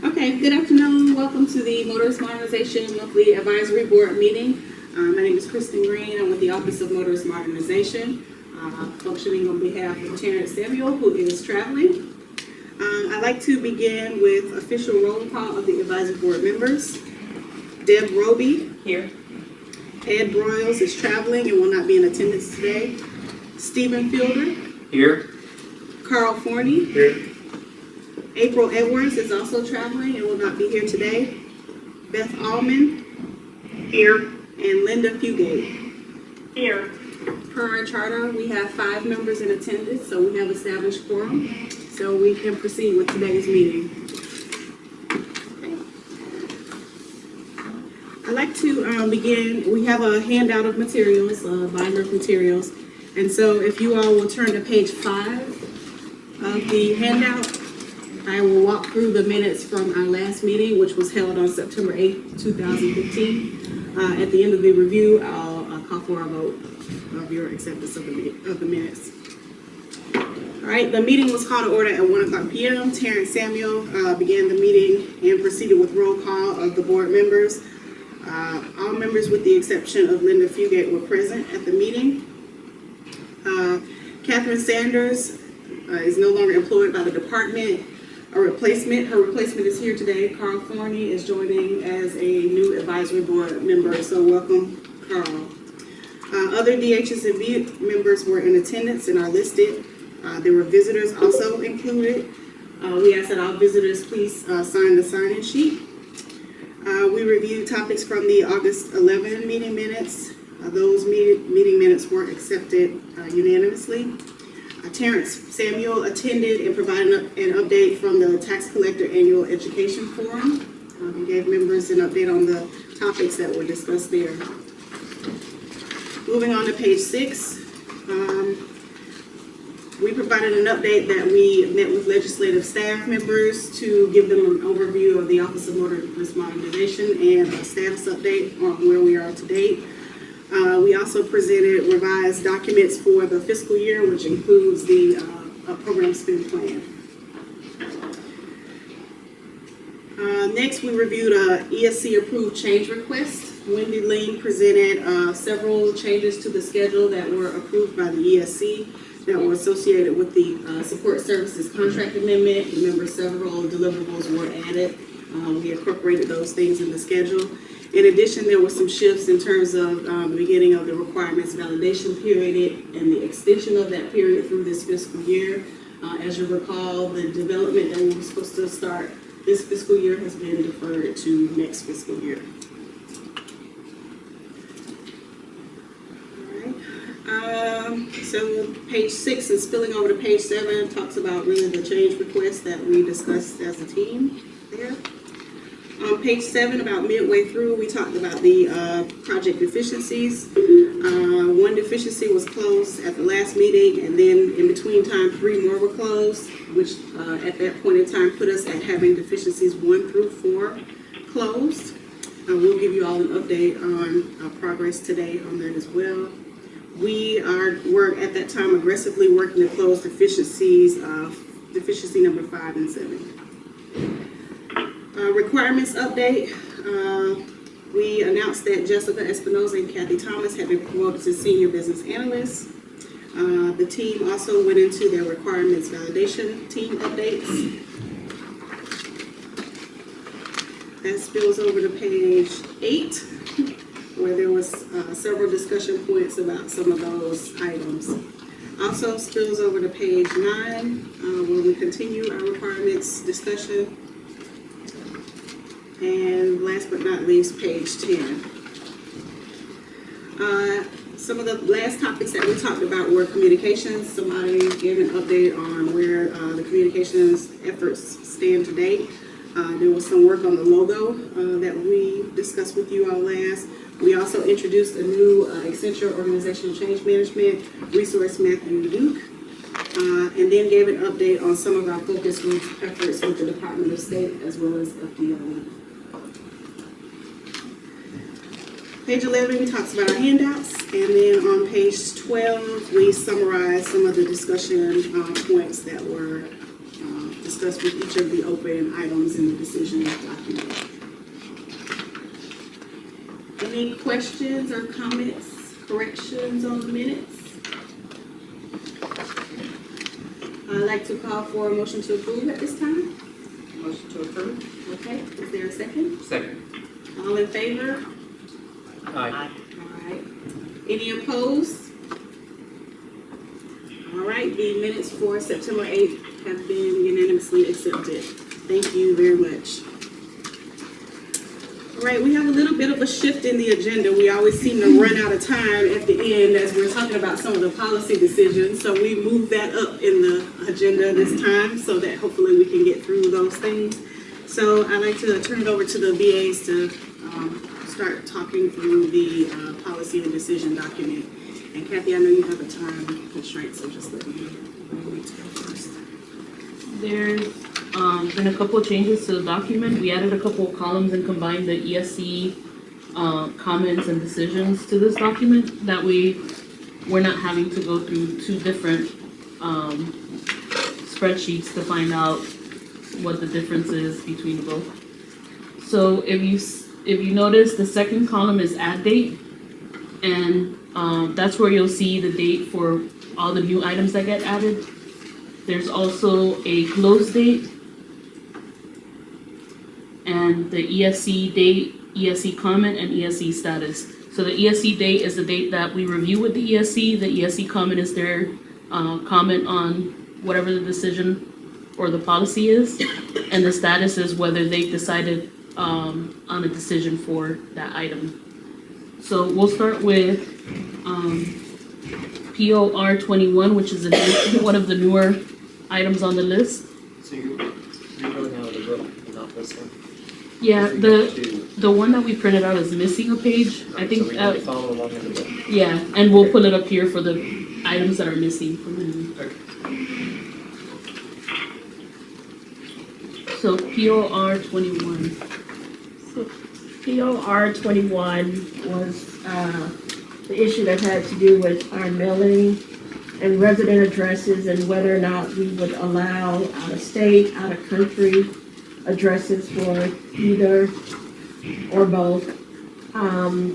Okay, good afternoon. Welcome to the Motorist Modernization Monthly Advisory Board meeting. My name is Kristen Green. I'm with the Office of Motorist Modernization, functioning on behalf of Terrence Samuel, who is traveling. I'd like to begin with official roll call of the advisory board members. Deb Roby. Here. Ed Broyles is traveling and will not be in attendance today. Stephen Fielder. Here. Carl Forney. Here. April Edwards is also traveling and will not be here today. Beth Allman. Here. And Linda Fugate. Here. Per our charter, we have 5 members in attendance, so we have established quorum. So we can proceed with today's meeting. I'd like to begin. We have a handout of materials, a binder of materials. And so if you all will turn to page 5 of the handout, I will walk through the minutes from our last meeting, which was held on September 8th, 2015. At the end of the review, I'll call for a vote of your acceptance of the minutes. All right, the meeting was called to order at 1:00 p.m. Terrence Samuel began the meeting and proceeded with roll call of the board members. All members with the exception of Linda Fugate were present at the meeting. Catherine Sanders is no longer employed by the department. Her replacement is here today. Carl Forney is joining as a new advisory board member, so welcome, Carl. Other DHS&B members were in attendance and are listed. There were visitors also included. We ask that all visitors please sign the sign-in sheet. We reviewed topics from the August 11 meeting minutes. Those meeting minutes were accepted unanimously. Terrence Samuel attended and provided an update from the Tax Collector Annual Education Forum. He gave members an update on the topics that were discussed there. Moving on to page 6, we provided an update that we met with legislative staff members to give them an overview of the Office of Motorist Modernization and a status update on where we are to date. We also presented revised documents for the fiscal year, which includes the program spend plan. Next, we reviewed a ESC approved change request. Wendy Ling presented several changes to the schedule that were approved by the ESC that were associated with the support services contract amendment. Remember, several deliverables were added. We incorporated those things in the schedule. In addition, there were some shifts in terms of the beginning of the requirements validation period and the extension of that period through this fiscal year. As you recall, the development that we were supposed to start this fiscal year has been deferred to next fiscal year. All right. So page 6 and spilling over to page 7 talks about really the change requests that we discussed as a team there. On page 7, about midway through, we talked about the project deficiencies. One deficiency was closed at the last meeting, and then in between time, 3 more were closed, which at that point in time put us at having deficiencies 1 through 4 closed. We'll give you all an update on progress today on that as well. We're at that time aggressively working to close deficiencies of deficiency number 5 and 7. Requirements update. We announced that Jessica Espinoza and Kathy Thomas have been promoted to senior business analysts. The team also went into their requirements validation team updates. That spills over to page 8, where there was several discussion points about some of those items. Also spills over to page 9, where we continue our requirements discussion. And last but not least, page 10. Some of the last topics that we talked about were communications. Somebody gave an update on where the communications efforts stand to date. There was some work on the logo that we discussed with you all last. We also introduced a new Accenture Organizational Change Management resource, Matthew Duke, and then gave an update on some of our focus group efforts with the Department of State as well as FDO. Page 11 talks about our handouts, and then on page 12 we summarize some of the discussion points that were discuss with each of the open items in the decision document. Any questions or comments, corrections on the minutes? I'd like to call for a motion to approve at this time. Motion to approve. Okay, is there a second? Second. All in favor? Aye. All right. Any opposed? All right, the minutes for September 8th have been unanimously accepted. Thank you very much. All right, we have a little bit of a shift in the agenda. We always seem to run out of time at the end as we're talking about some of the policy decisions. So we moved that up in the agenda this time so that hopefully we can get through those things. So I'd like to turn it over to the VAs to start talking through the policy and decision document. And Kathy, I know you have a time constraint, so just let me know where you need to go first. There's been a couple of changes to the document. We added a couple of columns and combined the ESC comments and decisions to this document. That way, we're not having to go through two different spreadsheets to find out what the difference is between both. So if you notice, the second column is add date, and that's where you'll see the date for all the new items that get added. There's also a close date and the ESC date, ESC comment, and ESC status. So the ESC date is the date that we review with the ESC. The ESC comment is their comment on whatever the decision or the policy is, and the status is whether they've decided on a decision for that item. So we'll start with POR 21, which is one of the newer items on the list. So you're going out of the book, not this one? Yeah, the one that we printed out is missing a page. I think. So we need to follow along in the book. Yeah, and we'll pull it up here for the items that are missing from the new. Okay. So POR 21. So POR 21 was the issue that had to do with our mailing and resident addresses and whether or not we would allow out-of-state, out-of-country addresses for either or both.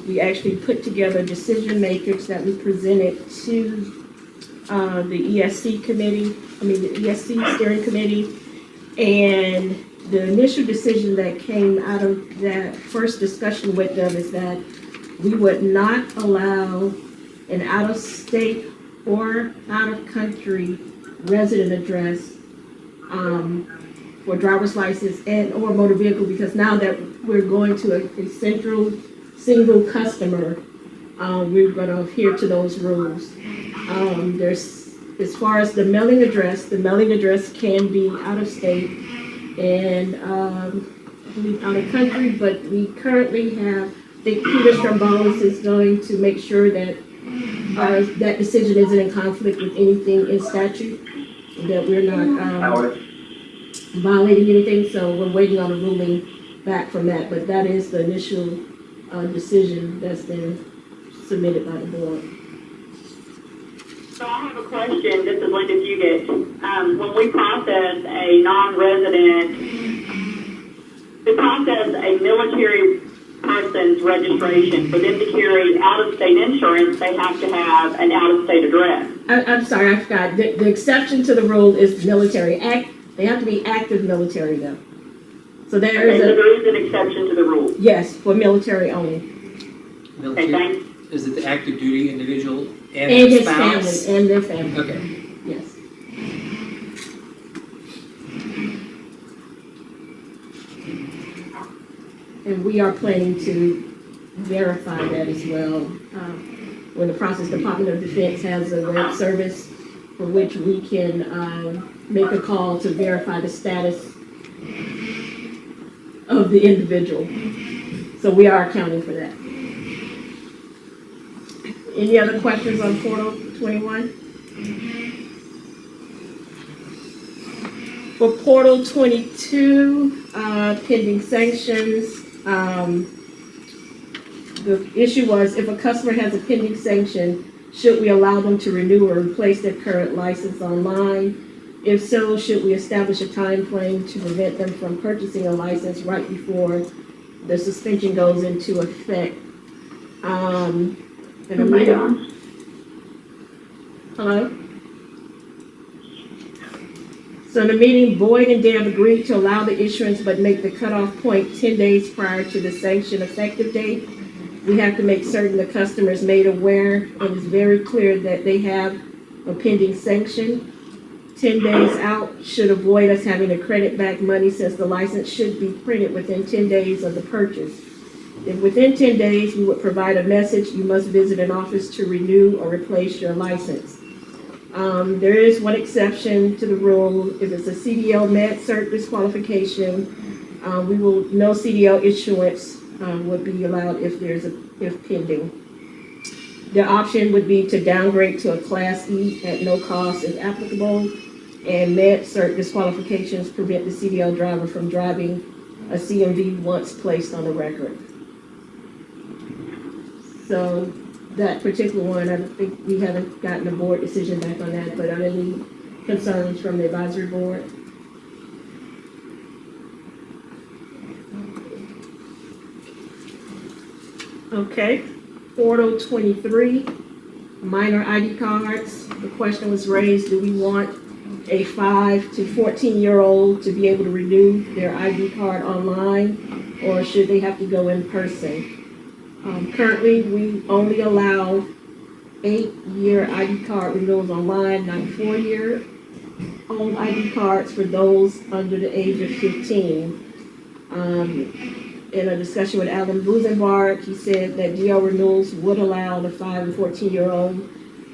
We actually put together a decision matrix that we presented to the ESC committee, the ESC steering committee, and the initial decision that came out of that first discussion with them is that we would not allow an out-of-state or out-of-country resident address for driver's license and or motor vehicle, because now that we're going to a single customer, we're going to adhere to those rules. As far as the mailing address can be out-of-state and I believe out-of-country, but we currently have, I think Peter Strombolis is going to make sure that that decision isn't in conflict with anything in statute, that we're not violating anything, so we're waiting on a ruling back from that, but that is the initial decision that's been submitted by the board. So I have a question. This is Linda Fugit. When we process a non-resident, to process a military person's registration, for them to carry out-of-state insurance, they have to have an out-of-state address. I'm sorry, I forgot. The exception to the rule is military. They have to be active military, though. So there is an exception to the rule. Yes, for military only. Military, Okay, thanks. is it the active duty individual and And their his spouse? family, and their family. Okay. Yes. And we are planning to verify that as well. When the process, Department of Defense has a web service for which we can make a call to verify the status of the individual. So we are accounting for that. Any other questions on Portal 21? For Portal 22, pending sanctions, the issue was if a customer has a pending sanction, should we allow them to renew or replace their current license online? If so, should we establish a time frame to prevent them from purchasing a license right before the suspension goes into effect? And Oh my gosh. Hello? So in the meeting, Boyd and Deb agreed to allow the issuance but make the cutoff point 10 days prior to the sanction effective date. We have to make certain the customer is made aware and it's very clear that they have a pending sanction. 10 days out should avoid us having to credit back money since the license should be printed within 10 days of the purchase. If within 10 days, we would provide a message, you must visit an office to renew or replace your license. There is one exception to the rule. If it's a CDL med cert disqualification, no CDL issuance would be allowed if pending. The option would be to downgrade to a Class E at no cost if applicable, and med cert disqualifications prevent the CDL driver from driving a CMV once placed on the record. So that particular one, I think we haven't gotten a board decision back on that, but are there any concerns from the advisory board? Okay, portal 23, minor ID cards. The question was raised, do we want a 5 to 14-year-old to be able to renew their ID card online, or should they have to go in person? Currently, we only allow 8-year ID card renewals online, not 4-year-old ID cards for those under the age of 15. In a discussion with Alan Buzenbart, he said that DL renewals would allow the 5 and 14-year-old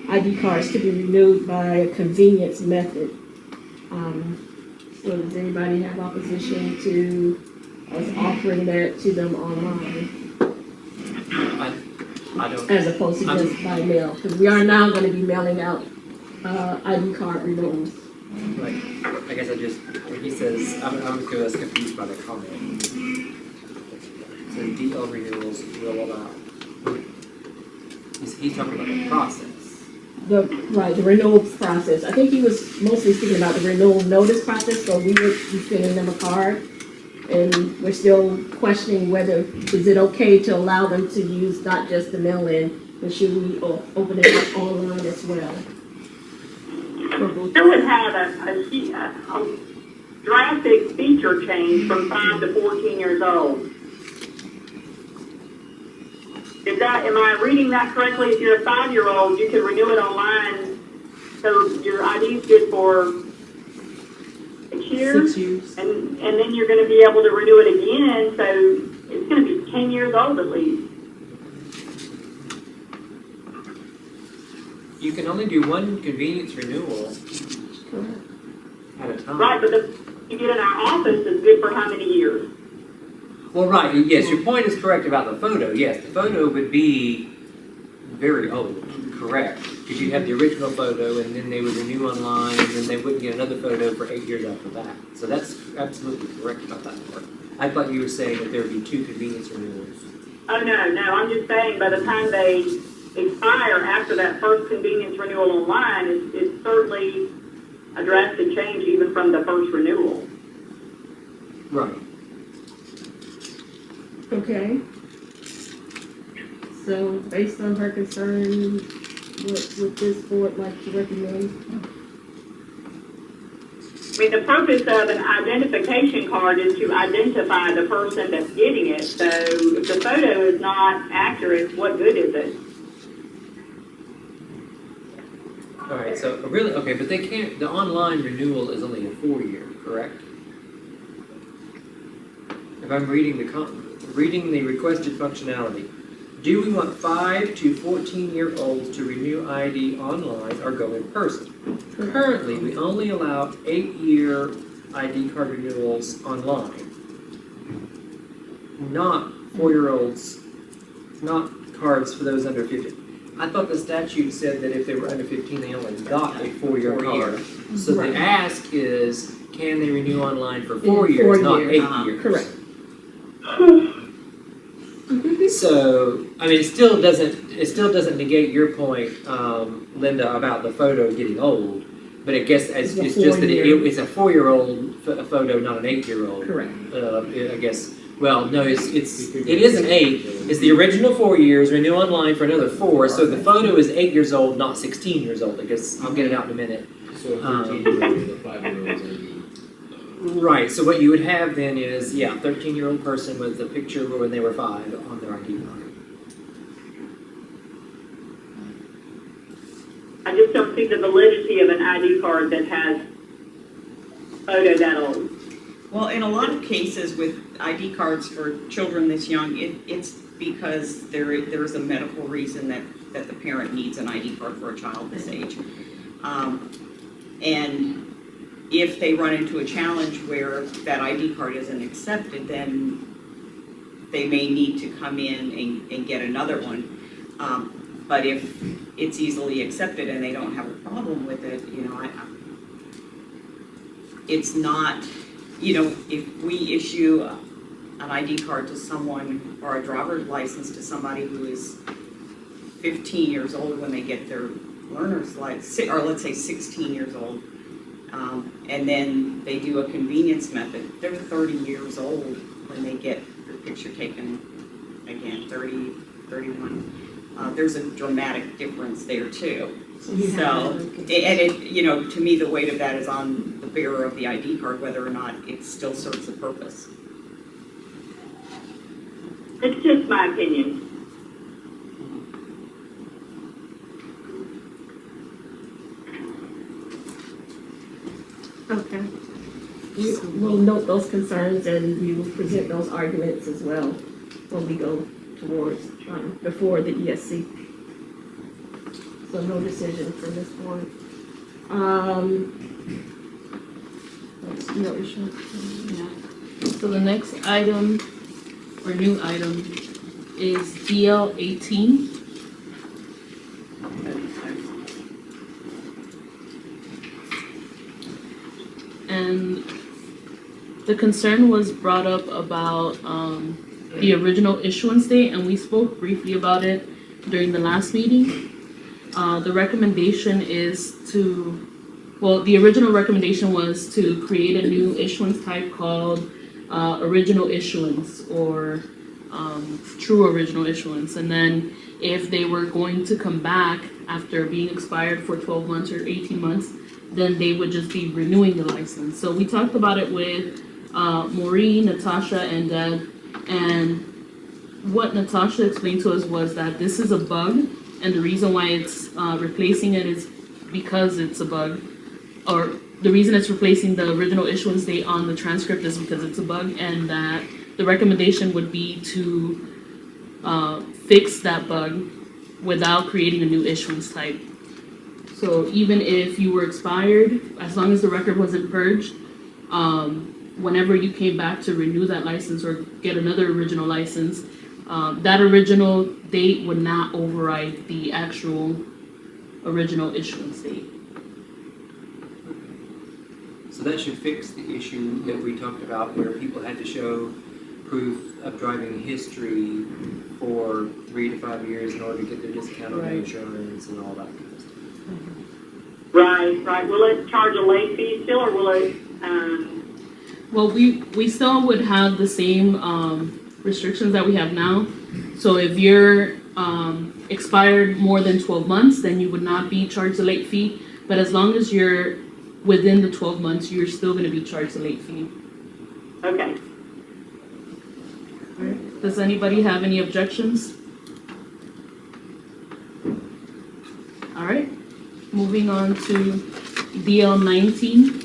ID cards to be renewed by a convenience method. So does anybody have opposition to us offering that to them online? I don't. As opposed to just by mail, because we are now going to be mailing out ID card renewals. Like, I guess when he says, I was confused by the comment. So DL renewals will allow. He's talking about the process. The renewal process. I think he was mostly speaking about the renewal notice process, so we would be sending them a card. And we're still questioning whether, is it okay to allow them to use not just the mail-in, but should we open it up online as well? It would have a drastic feature change from 5 to 14 years old. Am I reading that correctly? If you're a 5-year-old, you can renew it online, so your ID is good for 6 years. 6 years. And then you're going to be able to renew it again, so it's going to be 10 years old at least. You can only do one convenience renewal at a time. Right, but you get in our office is good for how many years? Well, right, yes, your point is correct about the photo. Yes, the photo would be very old, correct. Because you'd have the original photo, and then they would renew online, and then they wouldn't get another photo for 8 years after that. So that's absolutely correct about that part. I thought you were saying that there would be 2 convenience renewals. Oh, no, I'm just saying by the time they expire after that first convenience renewal online, it's certainly a drastic change even from the first renewal. Right. Okay. So based on her concern, what would this board like to recommend? I mean, the purpose of an identification card is to identify the person that's getting it. So if the photo is not accurate, what good is it? All right, so really, okay, but they can't, the online renewal is only a 4-year, correct? If I'm reading the requested functionality, do we want 5 to 14-year-olds to renew ID online or go in person? Currently, we only allow 8-year ID card renewals online. Not 4-year-olds, not cards for those under 15. I thought the statute said that if they were under 15, they only got a 4-year card. So Right. the ask is, can they renew online for 4 years, not 8 years? Correct. So, I mean, it still doesn't negate your point, Linda, about the photo getting old. But I guess it's It's a just that 4-year. it's a 4-year-old photo, not an 8-year-old. Correct. I guess. Well, no, it is an 8. It's the original 4 years, renew online for another 4. So the photo is 8 years old, not 16 years old. I guess I'll get it out in a minute. So a 13-year-old and a 5-year-old are the. Right. So what you would have then is 13-year-old person with a picture when they were 5 on their ID card. I just don't see the validity of an ID card that has photo that old. Well, in a lot of cases with ID cards for children this young, it's because there is a medical reason that the parent needs an ID card for a child this age. And if they run into a challenge where that ID card isn't accepted, then they may need to come in and get another one. But if it's easily accepted and they don't have a problem with it, it's not, if we issue an ID card to someone or a driver's license to somebody who is 15 years old when they get their learner's license, or let's say 16 years old, and then they do a convenience method, they're 30 years old when they get their picture taken again, 30, 31. There's a dramatic difference there too. So, and it, to me, the weight of that is on the bearer of the ID card, whether or not it still serves a purpose. It's just my opinion. Okay. We'll note those concerns and we will present those arguments as well when we go towards, before the ESC. So no decision from this point. No issue. Yeah. So the next item, or new item, is DL 18. And the concern was brought up about the original issuance date, and we spoke briefly about it during the last meeting. The recommendation is the original recommendation was to create a new issuance type called original issuance or true original issuance. And then if they were going to come back after being expired for 12 months or 18 months, then they would just be renewing the license. So we talked about it with Maureen, Natasha, and Deb. And what Natasha explained to us was that this is a bug, and the reason why it's replacing it is because it's a bug, or the reason it's replacing the original issuance date on the transcript is because it's a bug, and that the recommendation would be to fix that bug without creating a new issuance type. So even if you were expired, as long as the record wasn't purged, whenever you came back to renew that license or get another original license, that original date would not override the actual original issuance date. So that should fix the issue that we talked about where people had to show proof of driving history for 3 to 5 years in order to get their discount on Right. insurance and all that kind of stuff. Right. Will it charge a late fee still, or will it, Well, we still would have the same restrictions that we have now. So if you're expired more than 12 months, then you would not be charged a late fee. But as long as you're within the 12 months, you're still going to be charged a late fee. okay. Does anybody have any objections? All right, moving on to DL 19.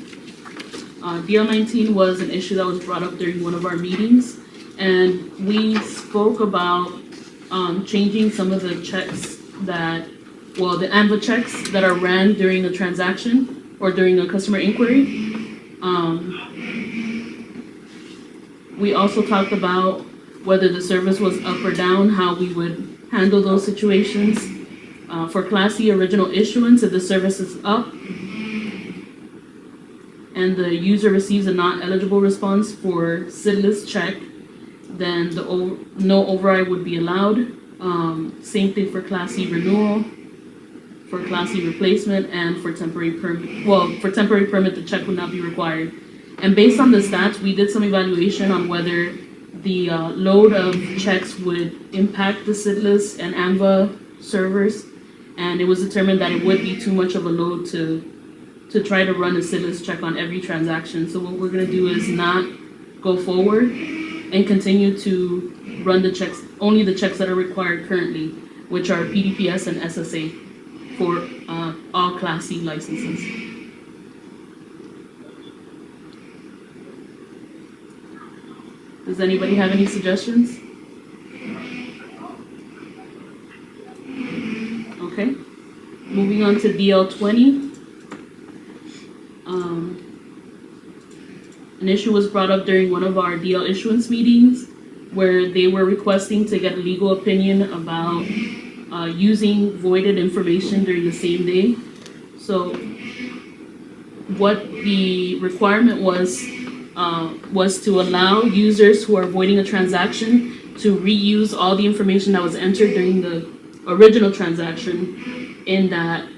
DL 19 was an issue that was brought up during one of our meetings, and we spoke about changing some of the checks the ANVA checks that are ran during a transaction or during a customer inquiry. We also talked about whether the service was up or down, how we would handle those situations. For Class C original issuance, if the service is up and the user receives a not eligible response for SIDLIS check, then no override would be allowed. Same thing for Class C renewal. for Class C replacement, and for temporary permit. Well, for temporary permit, the check would not be required. And based on the stats, we did some evaluation on whether the load of checks would impact the SIDLIS and ANVA servers, and it was determined that it would be too much of a load to try to run a SIDLIS check on every transaction. So what we're gonna do is not go forward and continue to run the checks, only the checks that are required currently, which are PDPS and SSA for all Class C licenses. Does anybody have any suggestions? Okay, moving on to DL20. An issue was brought up during one of our DL issuance meetings where they were requesting to get a legal opinion about using voided information during the same day. So what the requirement was to allow users who are voiding a transaction to reuse all the information that was entered during the original transaction in that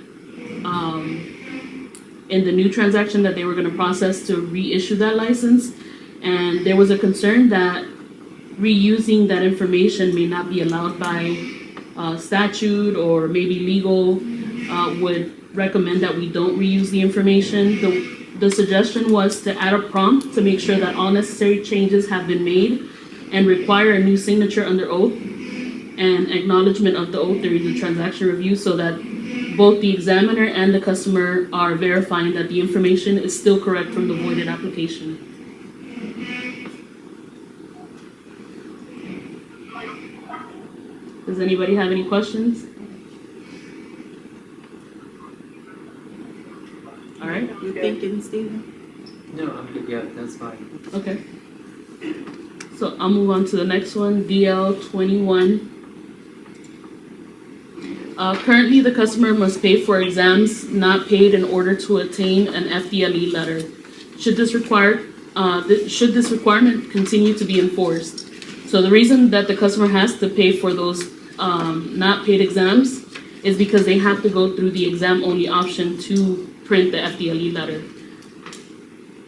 in the new transaction that they were going to process to reissue that license. And there was a concern that reusing that information may not be allowed by statute, or maybe legal would recommend that we don't reuse the information. The suggestion was to add a prompt to make sure that all necessary changes have been made and require a new signature under oath and acknowledgement of the oath during the transaction review, so that both the examiner and the customer are verifying that the information is still correct from the voided application. Does anybody have any questions? All right. You thinking, Stephen? No, I'm good, yeah, that's fine. Okay. So I'll move on to the next one, DL21. Currently, the customer must pay for exams not paid in order to attain an FDLE letter. Should this requirement continue to be enforced? So the reason that the customer has to pay for those not paid exams is because they have to go through the exam-only option to print the FDLE letter.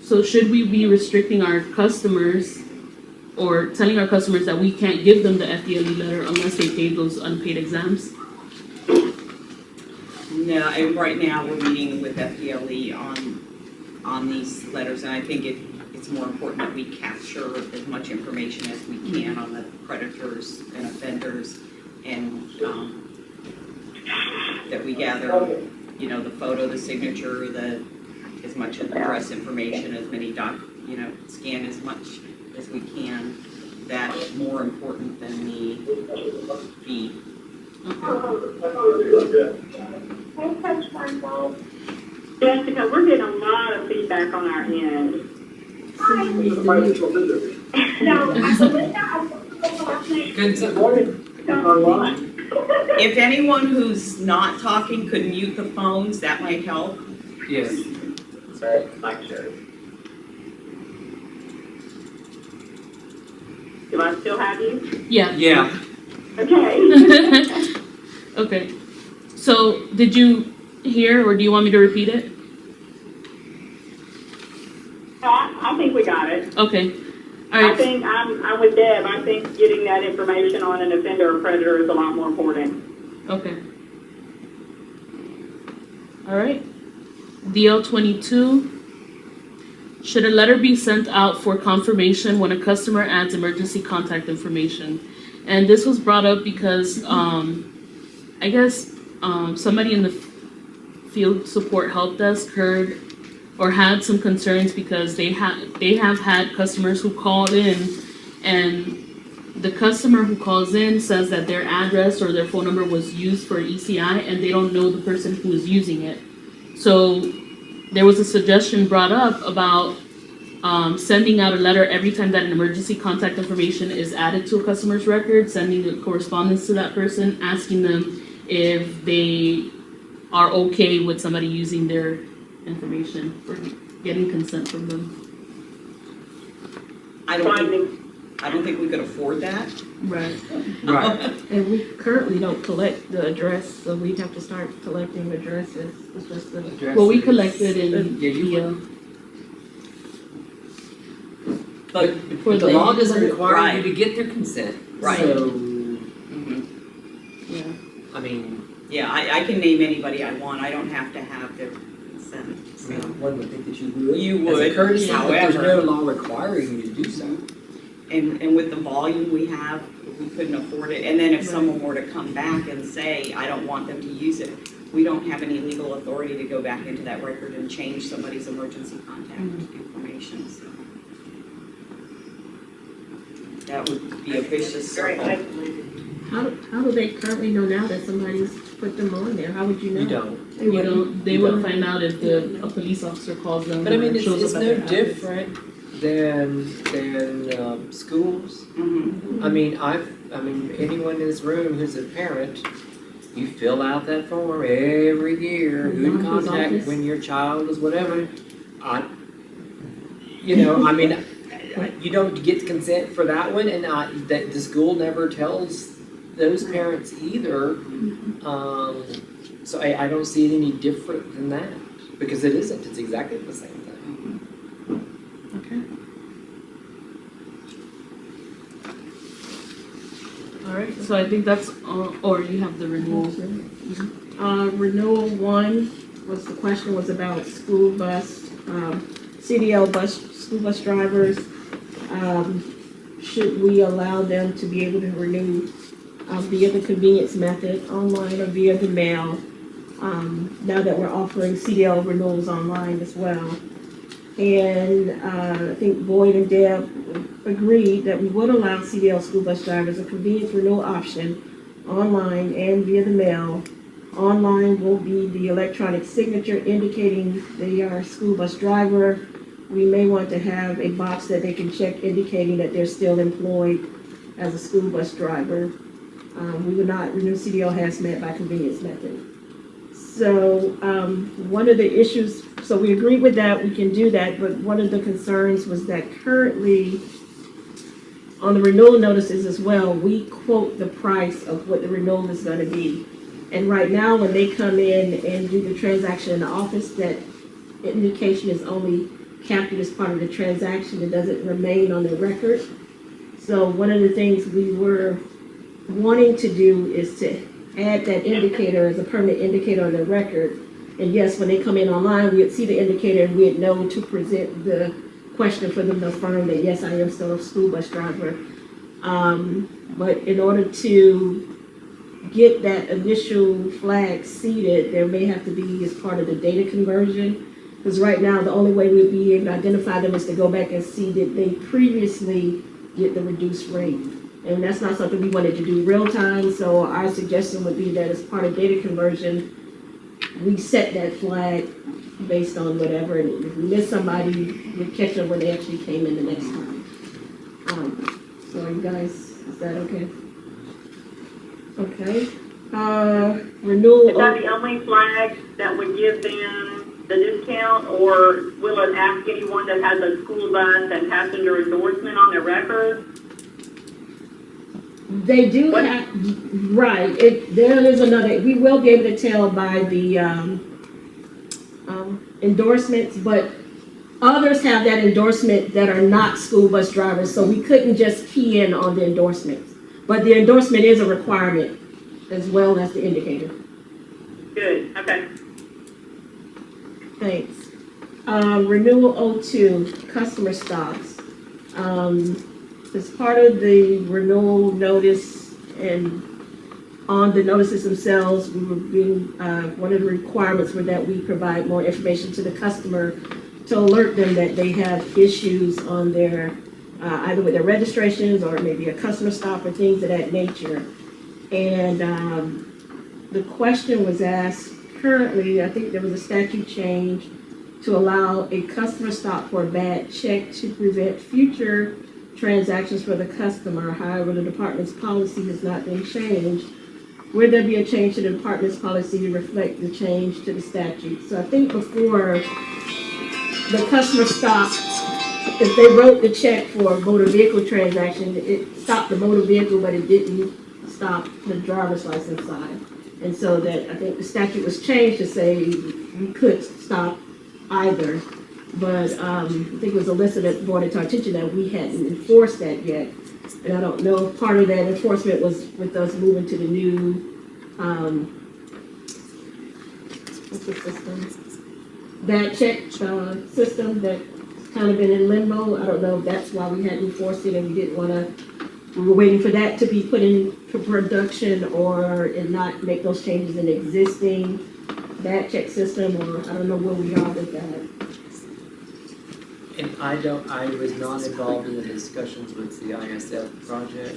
So should we be restricting our customers or telling our customers that we can't give them the FDLE letter unless they paid those unpaid exams? No, right now we're meeting with FDLE on these letters, and I think it's more important that we capture as much information as we can on the predators and offenders, and that we gather, the photo, the signature, as much address information, as many scan as much as we can. That's more important than the fee. Jessica, we're getting a lot of feedback on our end. If anyone who's not talking could mute the phones, that might help. Yes. Do I still have you? Yeah. Yeah. Okay. Okay. So did you hear, or do you want me to repeat it? I think we got it. Okay. All I right. think I'm with Deb. I think getting that information on an offender or predator is a lot more important. Okay. All right. DL22. Should a letter be sent out for confirmation when a customer adds emergency contact information? And this was brought up because I guess somebody in the field support help desk heard or had some concerns because they have had customers who called in, and the customer who calls in says that their address or their phone number was used for ECI, and they don't know the person who is using it. So there was a suggestion brought up about sending out a letter every time that an emergency contact information is added to a customer's record, sending a correspondence to that person, asking them if they are okay with somebody using their information or getting consent from them. I don't think, I don't think we could afford that. Right. Right. And we currently don't collect the address, so we'd have to start collecting addresses. It's just the, Well, we Addresses. collected in Yeah, you the, But For the the- law doesn't require Right. you to get their consent. Right. So, yeah. I mean, Yeah, I can name anybody I want, I don't have to have their consent, I so. mean, one would think that you would. You As a would, courtesy, but there's no however- law requiring you to do so. And with the volume we have, we couldn't afford it, and then if someone were to come back and say, I don't want them to use it, we don't have any legal authority to go back into that record and change somebody's emergency contact information, so. That would be a vicious circle. how do they currently know now that somebody's put them on there? How would you know? You don't. They You wouldn't. don't, they would find out if a police officer calls them But I or mean, it's shows up at no their house. different than schools. Mhm. I mean, anyone in this room who's a parent, you fill out that form every year, who to Doctor's contact office. when your child is whatever. You don't get consent for that one, and that the school never tells those parents either. So I don't see it any different than that, because it isn't, it's exactly the same thing. Okay. All right, so I think that's, or you have the renewal. Renewal one was, the question was about school bus, CDL school bus drivers. Should we allow them to be able to renew via the convenience method, online or via the mail? Now that we're offering CDL renewals online as well. And I think Boyd and Deb agreed that we would allow CDL school bus drivers a convenience renewal option online and via the mail. Online will be the electronic signature indicating they are a school bus driver. We may want to have a box that they can check indicating that they're still employed as a school bus driver. We would not renew CDL hazmat by convenience method. So one of the issues, so we agreed with that, we can do that, but one of the concerns was that currently on the renewal notices as well, we quote the price of what the renewal is going to be. And right now, when they come in and do the transaction in the office, that indication is only captured as part of the transaction. It doesn't remain on the record. So one of the things we were wanting to do is to add that indicator as a permanent indicator on the record. And yes, when they come in online, we'd see the indicator and we'd know to present the question for them to affirm that, yes, I am still a school bus driver. But in order to get that initial flag seated, there may have to be as part of the data conversion. Because right now, the only way we'd be able to identify them is to go back and see did they previously get the reduced rate. And that's not something we wanted to do real time, so our suggestion would be that as part of data conversion, we set that flag based on whatever, and if we miss somebody, we catch them when they actually came in the next time. So you guys, is that okay? Okay. Renewal. Is that the only flag that would give them the discount, or will it ask anyone that has a school bus and passenger endorsement on their record? They do What? have, right, there is another, we will be able to tell by the endorsements, but others have that endorsement that are not school bus drivers, so we couldn't just key in on the endorsements. But the endorsement is a requirement as well as the indicator. Good, okay. Thanks. Renewal 02, customer stops. As part of the renewal notice and on the notices themselves, we were being, one of the requirements were that we provide more information to the customer to alert them that they have issues on their, either with their registrations or maybe a customer stop or things of that nature. And the question was asked, currently, I think there was a statute change to allow a customer stop for a bad check to prevent future transactions for the customer. However, the department's policy has not been changed. Will there be a change to the department's policy to reflect the change to the statute? So I think before the customer stop if they wrote the check for a motor vehicle transaction, it stopped the motor vehicle, but it didn't stop the driver's license side. And so that, I think the statute was changed to say we could stop either. But, I think it was Alyssa that brought it to our attention that we hadn't enforced that yet. And I don't know, if part of that enforcement was with us moving to the new, what's the system? That check, system that's kind of been in limbo. I don't know if that's why we hadn't enforced it and we didn't wanna, we were waiting for that to be put into production or and not make those changes in existing back check system, or I don't know where we are with that. And I was not involved in the discussions with the ISF project.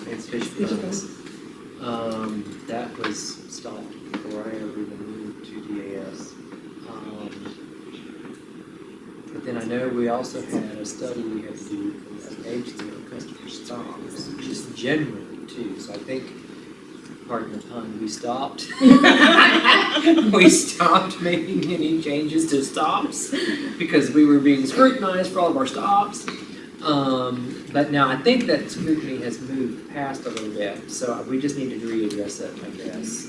It's fish funds. That was stopped before I ever even moved to DAS. But then I know we also had a study we had to do for the agency of customer stops, just generally too. So I think, pardon the pun, we stopped. We stopped making any changes to stops because we were being scrutinized for all of our stops. But now I think that scrutiny has moved past a little bit, so we just need to readdress it, I guess.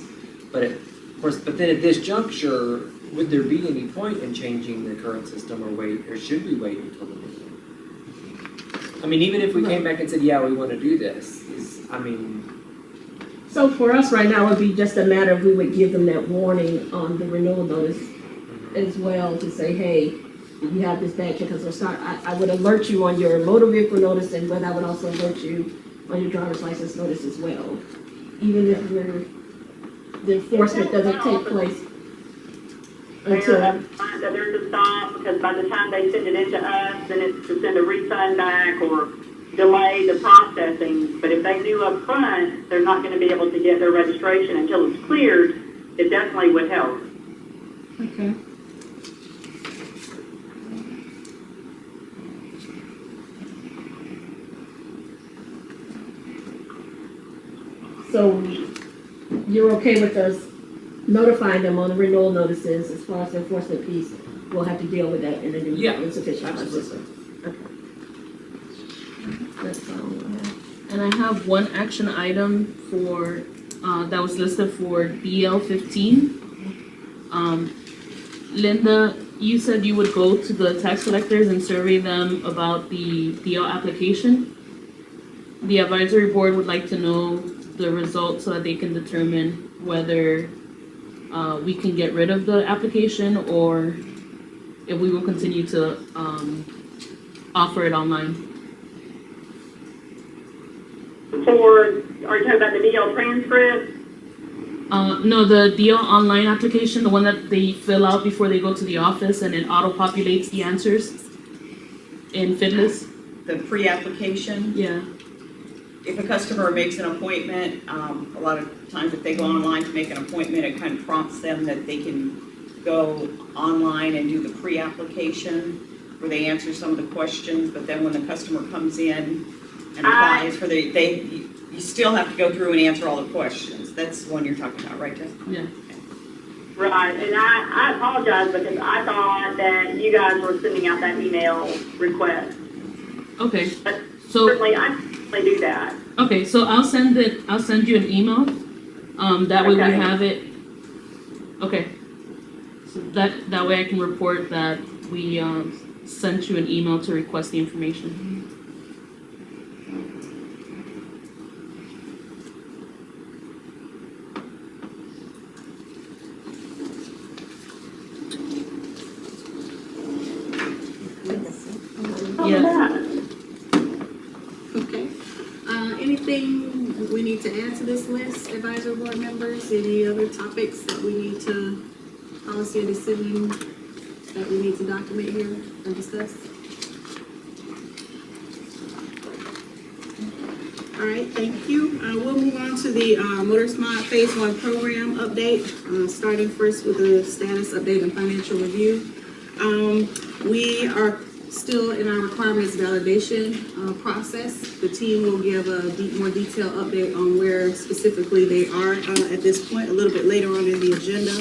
But of course, but then at this juncture, would there be any point in changing the current system or should we wait until the new one? I mean, even if we came back and said, yeah, we want to do this, So for us right now, it would be just a matter of we would give them that warning on the renewal notice as well to say, hey, you have this bad check, because I would alert you on your motor vehicle notice, and whether I would also alert you on your driver's license notice as well, even if the enforcement doesn't take place until. That there's a stop, because by the time they send it into us, then it's to send a refund back or delay the processing. But if they knew up front they're not going to be able to get their registration until it's cleared, it definitely would help. Okay. So you're okay with us notifying them on the renewal notices as far as the enforcement piece? We'll have to deal with that in the new insufficient funds system. Okay. That's all we have. And I have one action item for, that was listed for DL 15. Linda, you said you would go to the tax collectors and survey them about the DL application. The advisory board would like to know the results so that they can determine whether we can get rid of the application or if we will continue to offer it online. Are you talking about the DL transcript? No, the DL online application, the one that they fill out before they go to the office and it auto-populates the answers in Fitness. The pre-application. Yeah. If a customer makes an appointment, a lot of times if they go online to make an appointment, it kind of prompts them that they can go online and do the pre-application where they answer some of the questions, but then when the customer comes in and applies for you still have to go through and answer all the questions. That's the one you're talking about, right, Jess? Yeah. Right, and I apologize because I thought that you guys were sending out that email request. Okay. But So certainly, I can do that. okay, so I'll send you an email. That way we Okay. have it. Okay. So that way I can report that we sent you an email to request the information. Yeah. Okay. Anything we need to add to this list, advisory board members? Any other topics that we need to, policy or decision that we need to document here and discuss? All right, thank you. We'll move on to the Motorist Mod Phase 1 program update, starting first with the status update and financial review. We are still in our requirements validation process. The team will give a more detailed update on where specifically they are at this point, a little bit later on in the agenda.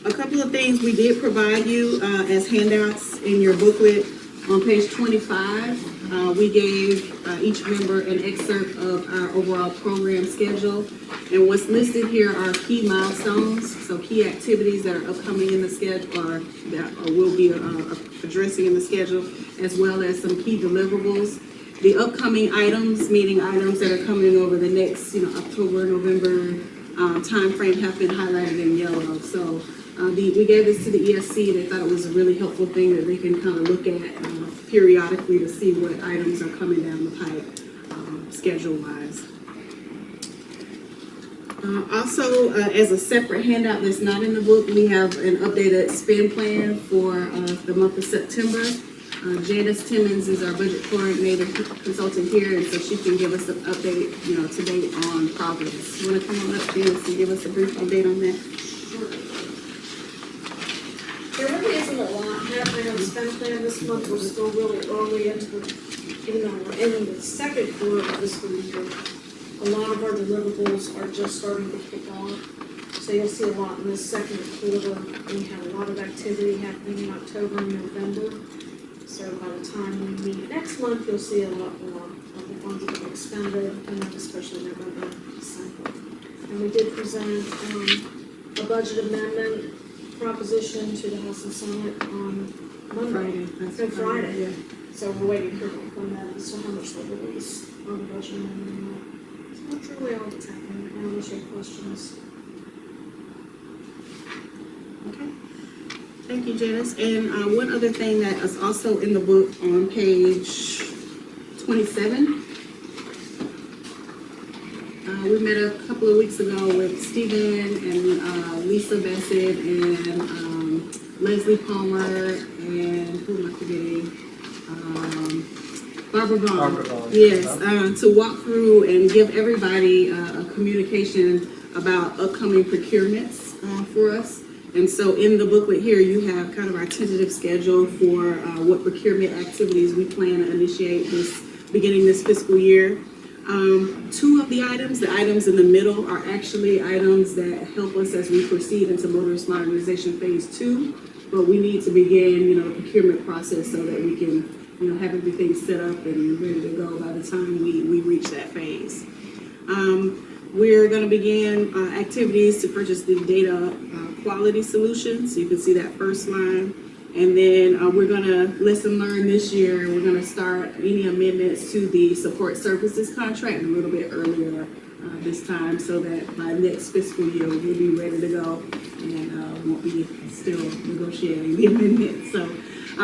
A couple of things we did provide you as handouts in your booklet On page 25, we gave each member an excerpt of our overall program schedule. And what's listed here are key milestones, so key activities that are upcoming in the schedule, or that will be addressing in the schedule, as well as some key deliverables. The upcoming items, meaning items that are coming over the next, October, November timeframe, have been highlighted in yellow. So we gave this to the ESC. They thought it was a really helpful thing that they can kind of look at periodically to see what items are coming down the pipe schedule-wise. Also, as a separate handout that's not in the book, we have an updated spend plan for the month of September. Janice Timmons is our budget coordinator consultant here, and so she can give us an update, to date on progress. You want to come on up, Janice, and give us a brief update on that? There really isn't a lot happening on the spend plan this month. We're still really early into the, even though we're in the second quarter of this school year. A lot of our deliverables are just starting to kick off. So you'll see a lot in this second quarter. We have a lot of activity happening in October and November. So by the time we meet next month, you'll see a lot more of the funds that are expended, and especially November and December. And we did present a budget amendment proposition to the House and Senate on Monday. Friday. Yeah. So we're waiting for them that as to how much they'll release on the budget amendment. So that's really all that's happening right now, unless you have questions. Okay. Thank you, Janice. And one other thing that is also in the book on page 27. We met a couple of weeks ago with Stephen and Lisa Bassett and Leslie Palmer and who am I forgetting? Barbara Vaughn. Barbara Vaughn. Yes, to walk through and give everybody a communication about upcoming procurements for us. And so in the booklet here, you have kind of our tentative schedule for what procurement activities we plan to initiate beginning this fiscal year. Two of the items in the middle are actually items that help us as we proceed into Motorist Modernization Phase 2. But we need to begin, the procurement process so that we can, have everything set up and ready to go by the time we reach that phase. We're going to begin activities to purchase the data quality solution. So you can see that first line. And then we're going to lesson learn this year. We're going to start any amendments to the support services contract a little bit earlier this time so that by next fiscal year we'll be ready to go and won't be still negotiating the amendments. So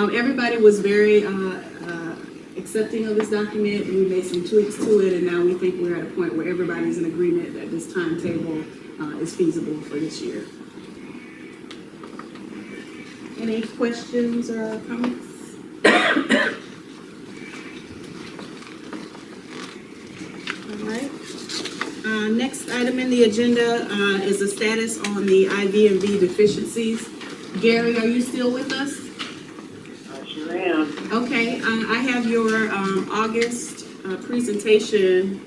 everybody was very accepting of this document, and we made some tweaks to it, and now we think we're at a point where everybody's in agreement that this timetable is feasible for this year. Any questions or comments? All right. Next item in the agenda is the status on the IV&V deficiencies. Gary, are you still with us? I sure am. Okay, I have your August presentation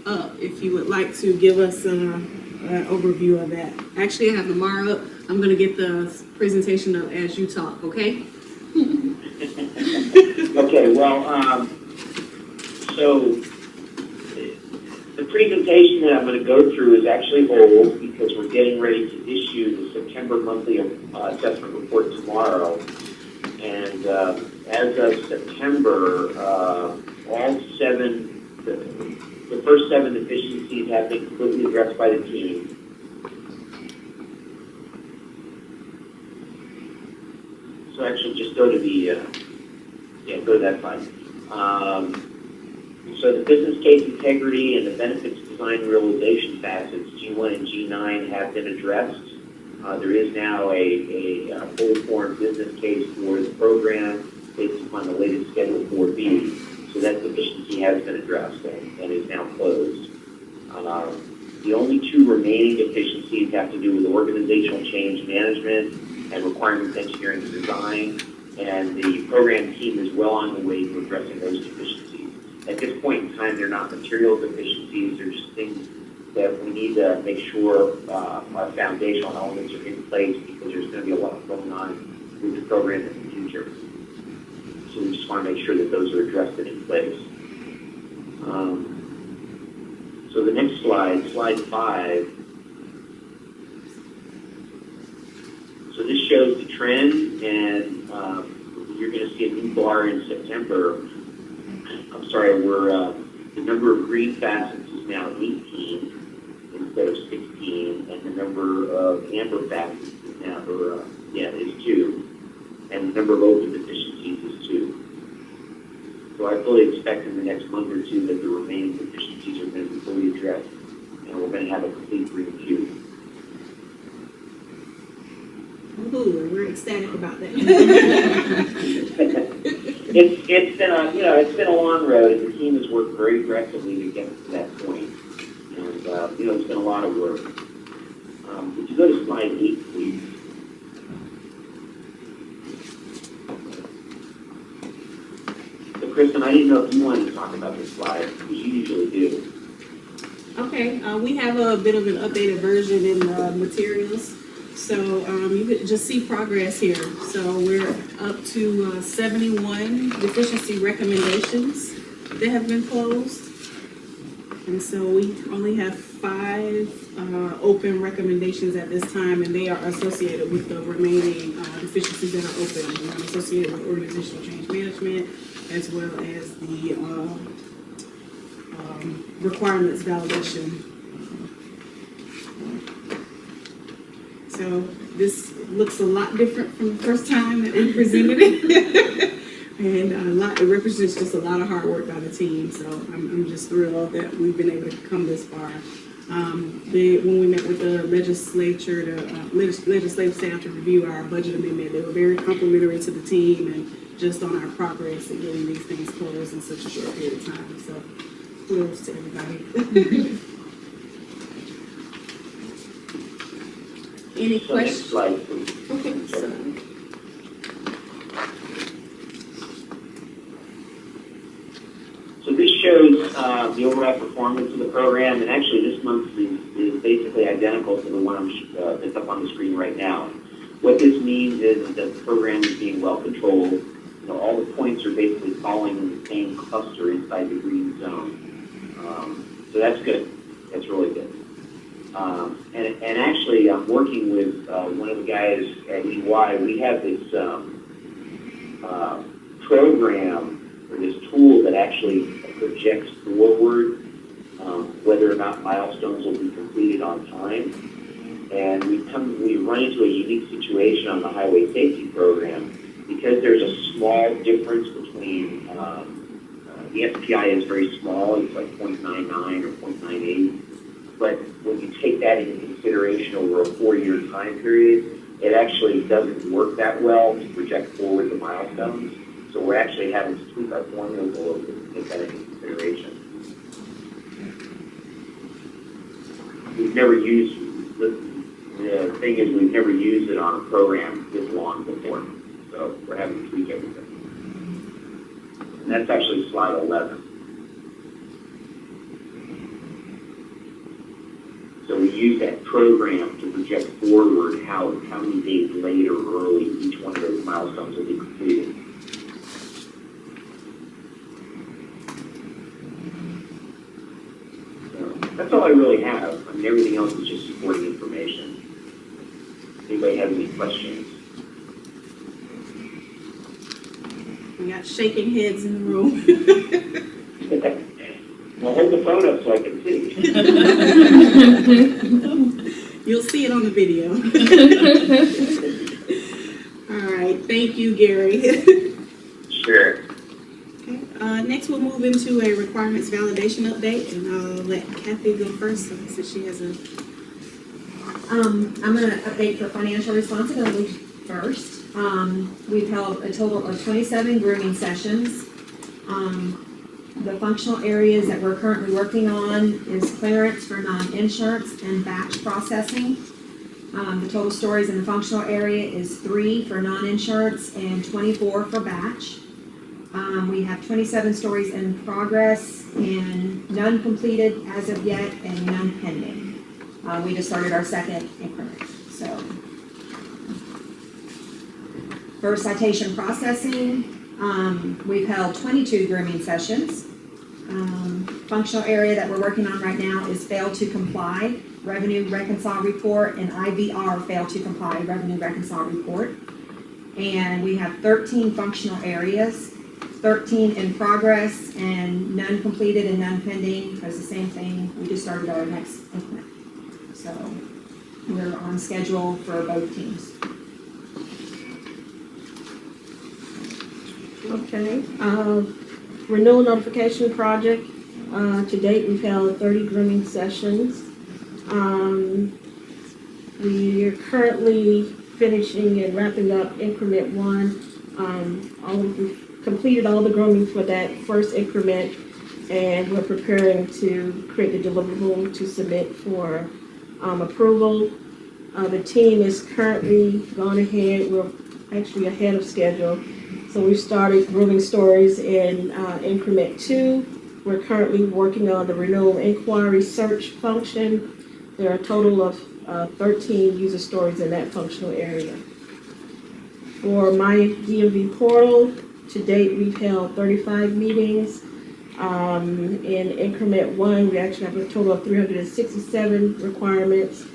up if you would like to give us an overview of that. Actually, I have Lamar up. I'm going to get the presentation up as you talk, okay? Okay, well, so the presentation that I'm going to go through is actually old because we're getting ready to issue the September monthly assessment report tomorrow. And as of September, the first 7 deficiencies have been completely addressed by the team. So actually just go to go to that slide. So the business case integrity and the benefits design realization facets, G1 and G9, have been addressed. There is now a fully formed business case for the program based upon the latest Schedule 4B. So that deficiency has been addressed and is now closed. The only 2 remaining deficiencies have to do with organizational change management and requirements engineering and design, and the program team is well on the way to addressing those deficiencies. At this point in time, they're not material deficiencies, they're just things that we need to make sure our foundational elements are in place because there's going to be a lot going on with the program in the future. So we just want to make sure that those are addressed and in place. So the next slide, slide 5. So this shows the trend, and you're going to see a new bar in September. I'm sorry, the number of green facets is now 18 instead of 16, and the number of amber facets is now, is 2, and the number of open deficiencies is 2. So I fully expect in the next month or two that the remaining deficiencies are going to be fully addressed, and we're going to have a complete green cube. Ooh, we're ecstatic about that. It's been a long road, and the team has worked very aggressively to get to that point. And it's been a lot of work. If you go to slide 8, please. So, Kristen, I didn't know if you wanted to talk about this slide, because you usually do. Okay, we have a bit of an updated version in the materials. So you could just see progress here. So we're up to 71 deficiency recommendations that have been closed. And so we only have 5 open recommendations at this time, and they are associated with the remaining deficiencies that are open, associated with organizational change management, as well as the requirements validation. So this looks a lot different from the first time that we presented it. And it represents just a lot of hard work by the team. So I'm just thrilled that we've been able to come this far. When we met with the legislature, legislative staff to review our budget amendment, they were very complimentary to the team and just on our progress in getting these things closed in such a short period of time. So kudos to everybody. Any So next questions? slide, please. Okay, so. So this shows the overall performance of the program, and actually this month is basically identical to the one that's up on the screen right now. What this means is that the program is being well controlled. You know, all the points are basically falling in the same cluster inside the green zone. So that's good. That's really good. And actually, I'm working with one of the guys at EY. We have this program or this tool that actually projects forward whether or not milestones will be completed on time. And we run into a unique situation on the highway safety program because there's a small difference between the SPI is very small. It's like 0.99 or 0.98. But when you take that into consideration over a 4-year time period, it actually doesn't work that well to project forward the milestones. So we're actually having to tweak our formulas a little bit to take that into consideration. We've never used, the thing is we've never used it on a program this long before. So we're having to tweak everything. And that's actually slide 11. So we use that program to project forward how many days late or early each one of those milestones will be completed. So that's all I really have. I mean, everything else is just supporting information. Anybody have any questions? We got shaking heads in the room. Well, hold the phone up so I can see. You'll see it on the video. All right, thank you, Gary. Sure. Okay, next we'll move into a requirements validation update, and I'll let Kathy go first since she has a. I'm going to update for financial responsibility first. We've held a total of 27 grooming sessions. The functional areas that we're currently working on is clearance for non-insurance and batch processing. The total stories in the functional area is 3 for non-insurance and 24 for batch. We have 27 stories in progress and none completed as of yet and none pending. We just started our second increment, so. For citation processing, We've held 22 grooming sessions. Functional area that we're working on right now is fail to comply, revenue reconcile report, and IVR fail to comply, revenue reconcile report. And we have 13 functional areas, 13 in progress, and none completed and none pending, because the same thing, we just started our next increment. So we're on schedule for both teams. Okay, renewal notification project, to date, we've held 30 grooming sessions. We are currently finishing and wrapping up increment 1. We've completed all the grooming for that first increment, and we're preparing to create the deliverable to submit for approval. The team is currently gone ahead, we're actually ahead of schedule. So we started grooming stories in increment 2. We're currently working on the renewal inquiry search function. There are a total of 13 user stories in that functional area. For my DMV portal, to date we've held 35 meetings. In increment 1, we actually have a total of 367 requirements.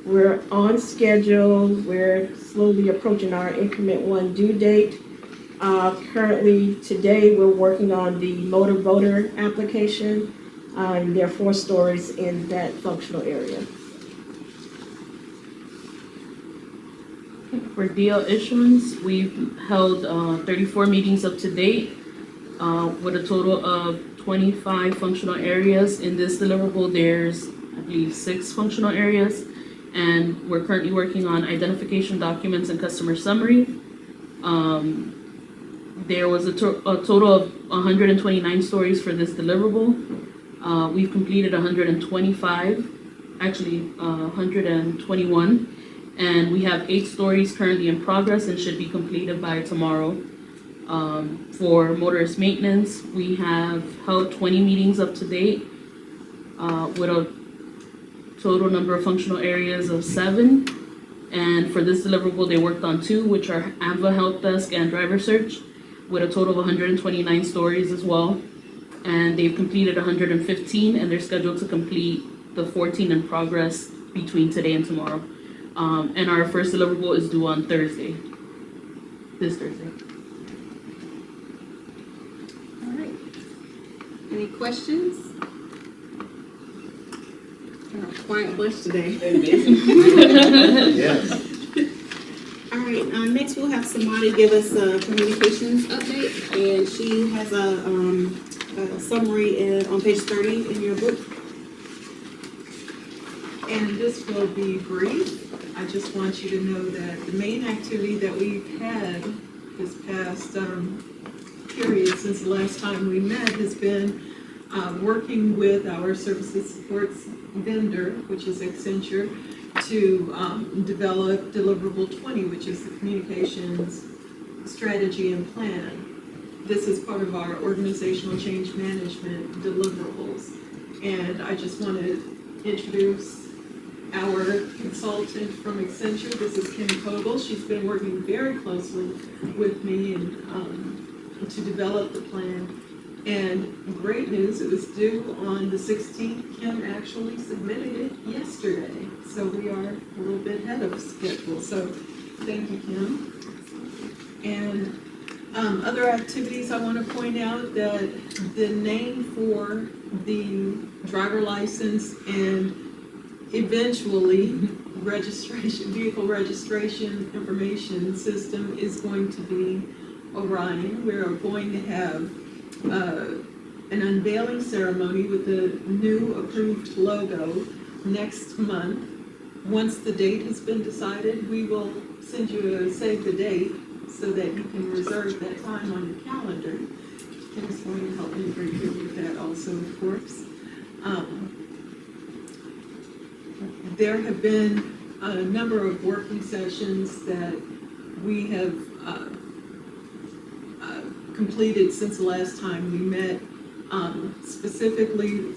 We're on schedule. We're slowly approaching our increment 1 due date. Currently, today, we're working on the motor voter application. There are 4 stories in that functional area. For deal issuance, we've held 34 meetings up to date with a total of 25 functional areas. In this deliverable, there's, I believe, 6 functional areas, and we're currently working on identification documents and customer summary. There was a total of 129 stories for this deliverable. We've completed 125, actually 121, and we have 8 stories currently in progress and should be completed by tomorrow. For motorist maintenance, we have held 20 meetings up to date with a total number of functional areas of 7. And for this deliverable, they worked on 2, which are AMVA Help Desk and Driver Search, with a total of 129 stories as well. And they've completed 115, and they're scheduled to complete the 14 in progress between today and tomorrow. And our first deliverable is due on Thursday, this Thursday. All right. Any questions? We're a quiet bunch today. Yes. All right, next we'll have somebody give us a communications update, and she has a summary on page 30 in your book. And this will be brief. I just want you to know that the main activity that we've had this past period since the last time we met has been working with our services supports vendor, which is Accenture, to develop deliverable 20, which is the communications strategy and plan. This is part of our organizational change management deliverables. And I just want to introduce our consultant from Accenture. This is Kim Kogel. She's been working very closely with me and to develop the plan. And great news, it was due on the 16th. Kim actually submitted it yesterday. So we are a little bit ahead of schedule. So thank you, Kim. And other activities I want to point out that the name for the driver license and eventually vehicle registration information system is going to be Orion. We are going to have an unveiling ceremony with the new approved logo next month. Once the date has been decided, we will send you a save the date so that you can reserve that time on your calendar. Kim is going to help me bring you with that also, of course. There have been a number of working sessions that we have completed since the last time we met. Specifically,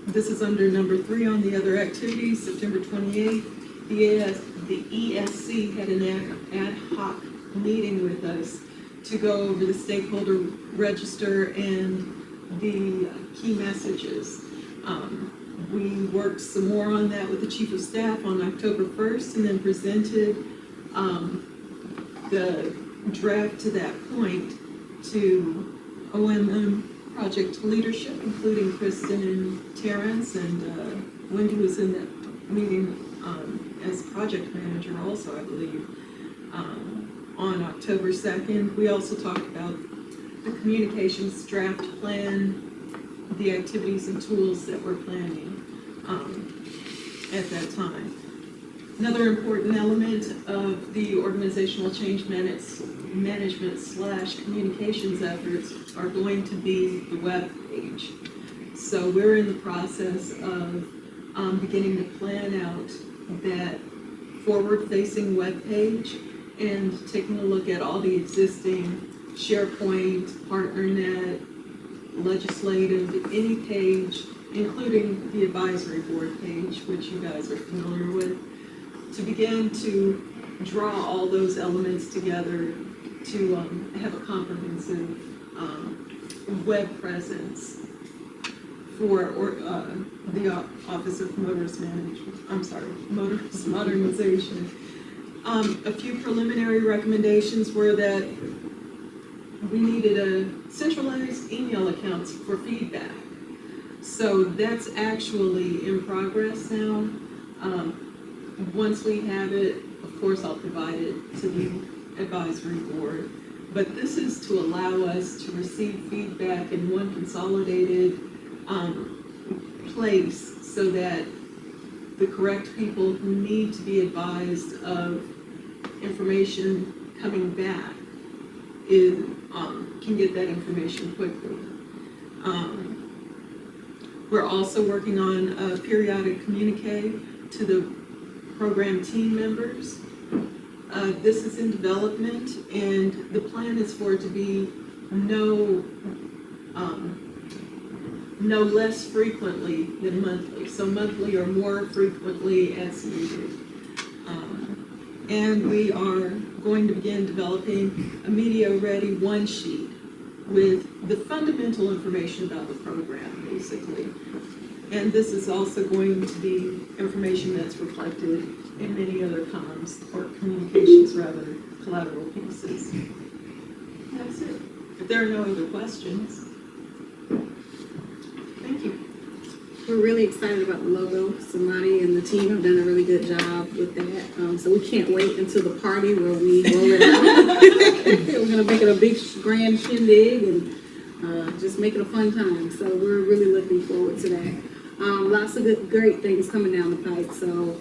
this is under number 3 on the other activities, September 28th. The ESC had an ad hoc meeting with us to go over the stakeholder register and the key messages. We worked some more on that with the Chief of Staff on October 1st and then presented the draft to that point to OMM project leadership, including Kristen and Terrence, and Wendy was in that meeting as project manager also, I believe, on October 2nd. We also talked about the communications draft plan, the activities and tools that we're planning at that time. Another important element of the organizational change management / communications efforts are going to be the web page. So we're in the process of beginning to plan out that forward-facing web page and taking a look at all the existing SharePoint, PartnerNet, legislative, any page, including the advisory board page, which you guys are familiar with, to begin to draw all those elements together to have a comprehensive web presence for the Office of Motorist Modernization. A few preliminary recommendations were that we needed a centralized email accounts for feedback. So that's actually in progress now. Once we have it, of course, I'll provide it to the advisory board. But this is to allow us to receive feedback in one consolidated place so that the correct people who need to be advised of information coming back can get that information quickly. We're also working on a periodic communique to the program team members. This is in development, and the plan is for it to be no less frequently than monthly. So monthly or more frequently as needed. And we are going to begin developing a media-ready one sheet with the fundamental information about the program, basically. And this is also going to be information that's reflected in many other comms, or communications rather, collateral pieces. That's it. If there are no other questions, thank you. We're really excited about the logo. Samadi and the team have done a really good job with that. So we can't wait until the party where we roll it out. We're gonna make it a big grand shindig and just make it a fun time. So we're really looking forward to that. Lots of good, great things coming down the pipe. So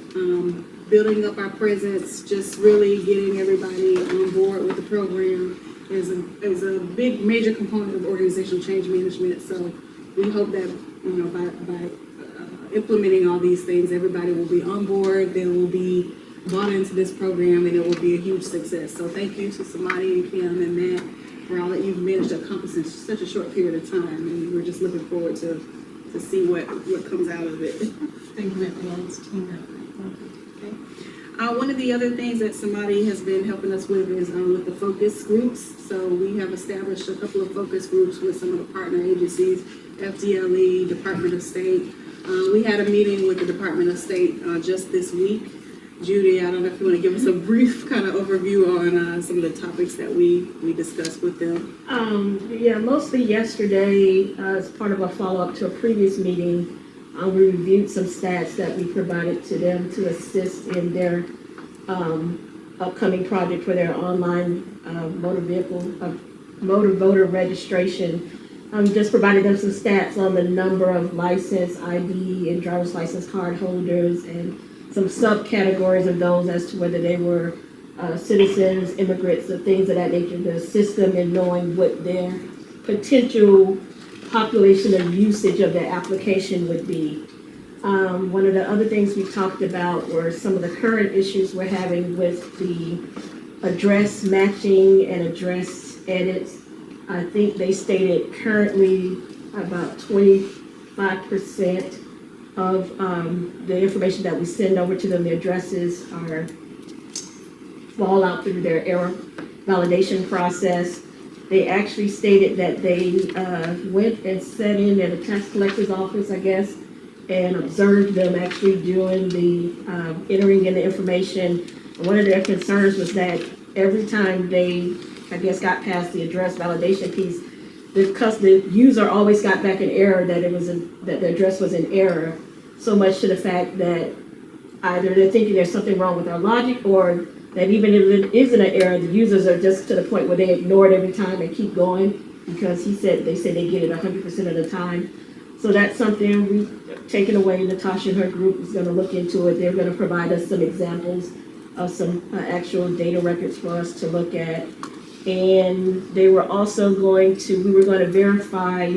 building up our presence, just really getting everybody on board with the program is a big, major component of organizational change management. So we hope that, by implementing all these things, everybody will be on board, they will be bought into this program, and it will be a huge success. So thank you to Samadi and Kim and Matt for all that you've managed to accomplish in such a short period of time. And we're just looking forward to see what comes out of it. Thank you, everyone. It's team effort. Okay. One of the other things that Samadi has been helping us with is with the focus groups. So we have established a couple of focus groups with some of the partner agencies, FDLE, Department of State. We had a meeting with the Department of State just this week. Judy, I don't know if you want to give us a brief kind of overview on some of the topics that we discussed with them. Yeah, mostly yesterday, as part of a follow-up to a previous meeting, we reviewed some stats that we provided to them to assist in their upcoming project for their online motor voter registration. Just provided them some stats on the number of licensed ID and driver's license card holders and some subcategories of those as to whether they were citizens, immigrants, or things of that nature, to assist them in knowing what their potential population of usage of their application would be. One of the other things we talked about were some of the current issues we're having with the address matching and address edits. I think they stated currently about 25% of the information that we send over to them, the addresses fall out through their error validation process. They actually stated that they went and sat in at a tax collector's office, I guess, and observed them actually doing the entering in the information. One of their concerns was that every time they, I guess, got past the address validation piece, the user always got back an error that that the address was in error, so much to the fact that either they're thinking there's something wrong with our logic, or that even if it isn't an error, the users are just to the point where they ignore it every time and keep going, because they say they get it 100% of the time. So that's something we've taken away. Natasha and her group is going to look into it. They're going to provide us some examples of some actual data records for us to look at. And they were also we were going to verify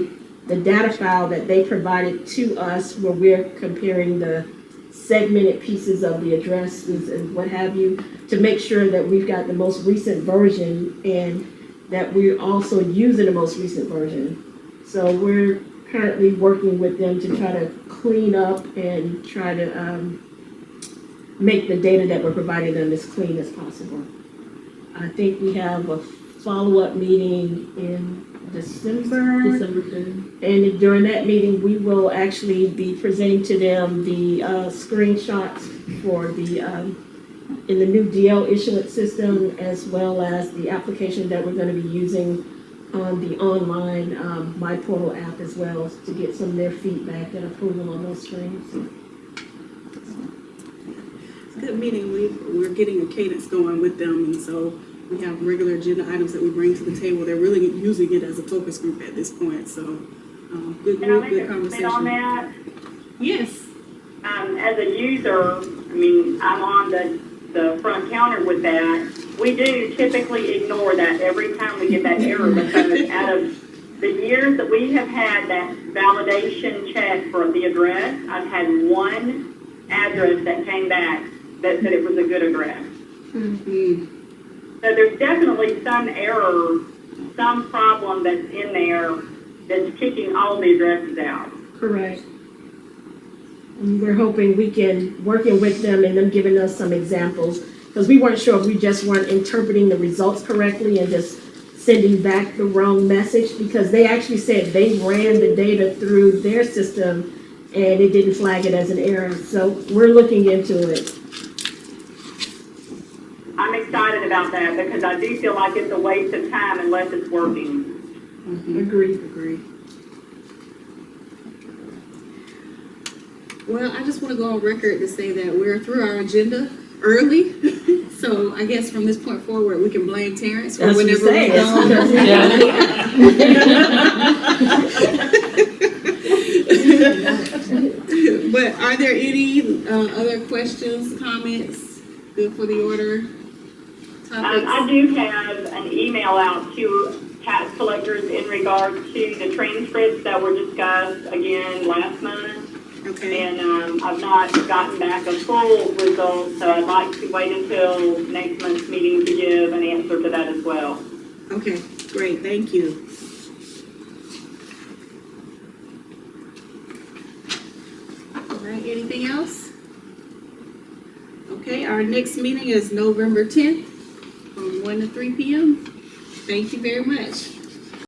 the data file that they provided to us, where we're comparing the segmented pieces of the addresses and what have you, to make sure that we've got the most recent version and that we're also using the most recent version. So we're currently working with them to try to clean up and try to make the data that we're providing them as clean as possible. I think we have a follow-up meeting in December. December 3rd. And during that meeting, we will actually be presenting to them the screenshots for in the new DL issuance system, as well as the application that we're going to be using on the online My Portal app as well, to get some of their feedback and approval on those screens. It's a good meeting. We're getting a cadence going with them, and so we have regular agenda items that we bring to the table. They're really using it as a focus group at this point, so good Can I group, make good a comment conversation. on that? Yes. As a user, I mean, I'm on the front counter with that. We do typically ignore that every time we get that error, because out of the years that we have had that validation check for the address, I've had one address that came back that said it was a good address. Mm-hmm. So there's definitely some error, some problem that's in there that's kicking all the addresses out. Correct. And we're hoping we can, working with them and them giving us some examples, because we weren't sure if we just weren't interpreting the results correctly and just sending back the wrong message, because they actually said they ran the data through their system and it didn't flag it as an error. So we're looking into it. I'm excited about that, because I do feel like it's a waste of time unless it's working. Mm-hmm. Agreed. Well, I just want to go on record to say that we're through our agenda early. So I guess from this point forward, we can blame Terrence for That's what whenever we you go. But are there any other questions, comments, good for the order? Topics? I do have an email out to tax collectors in regard to the transcripts that were discussed again last month. Okay. And I've not gotten back a full result, so I'd like to wait until next month's meeting to give an answer to that as well. Okay, great, thank you. All right, anything else? Okay, our next meeting is November 10th from 1 to 3 p.m. Thank you very much.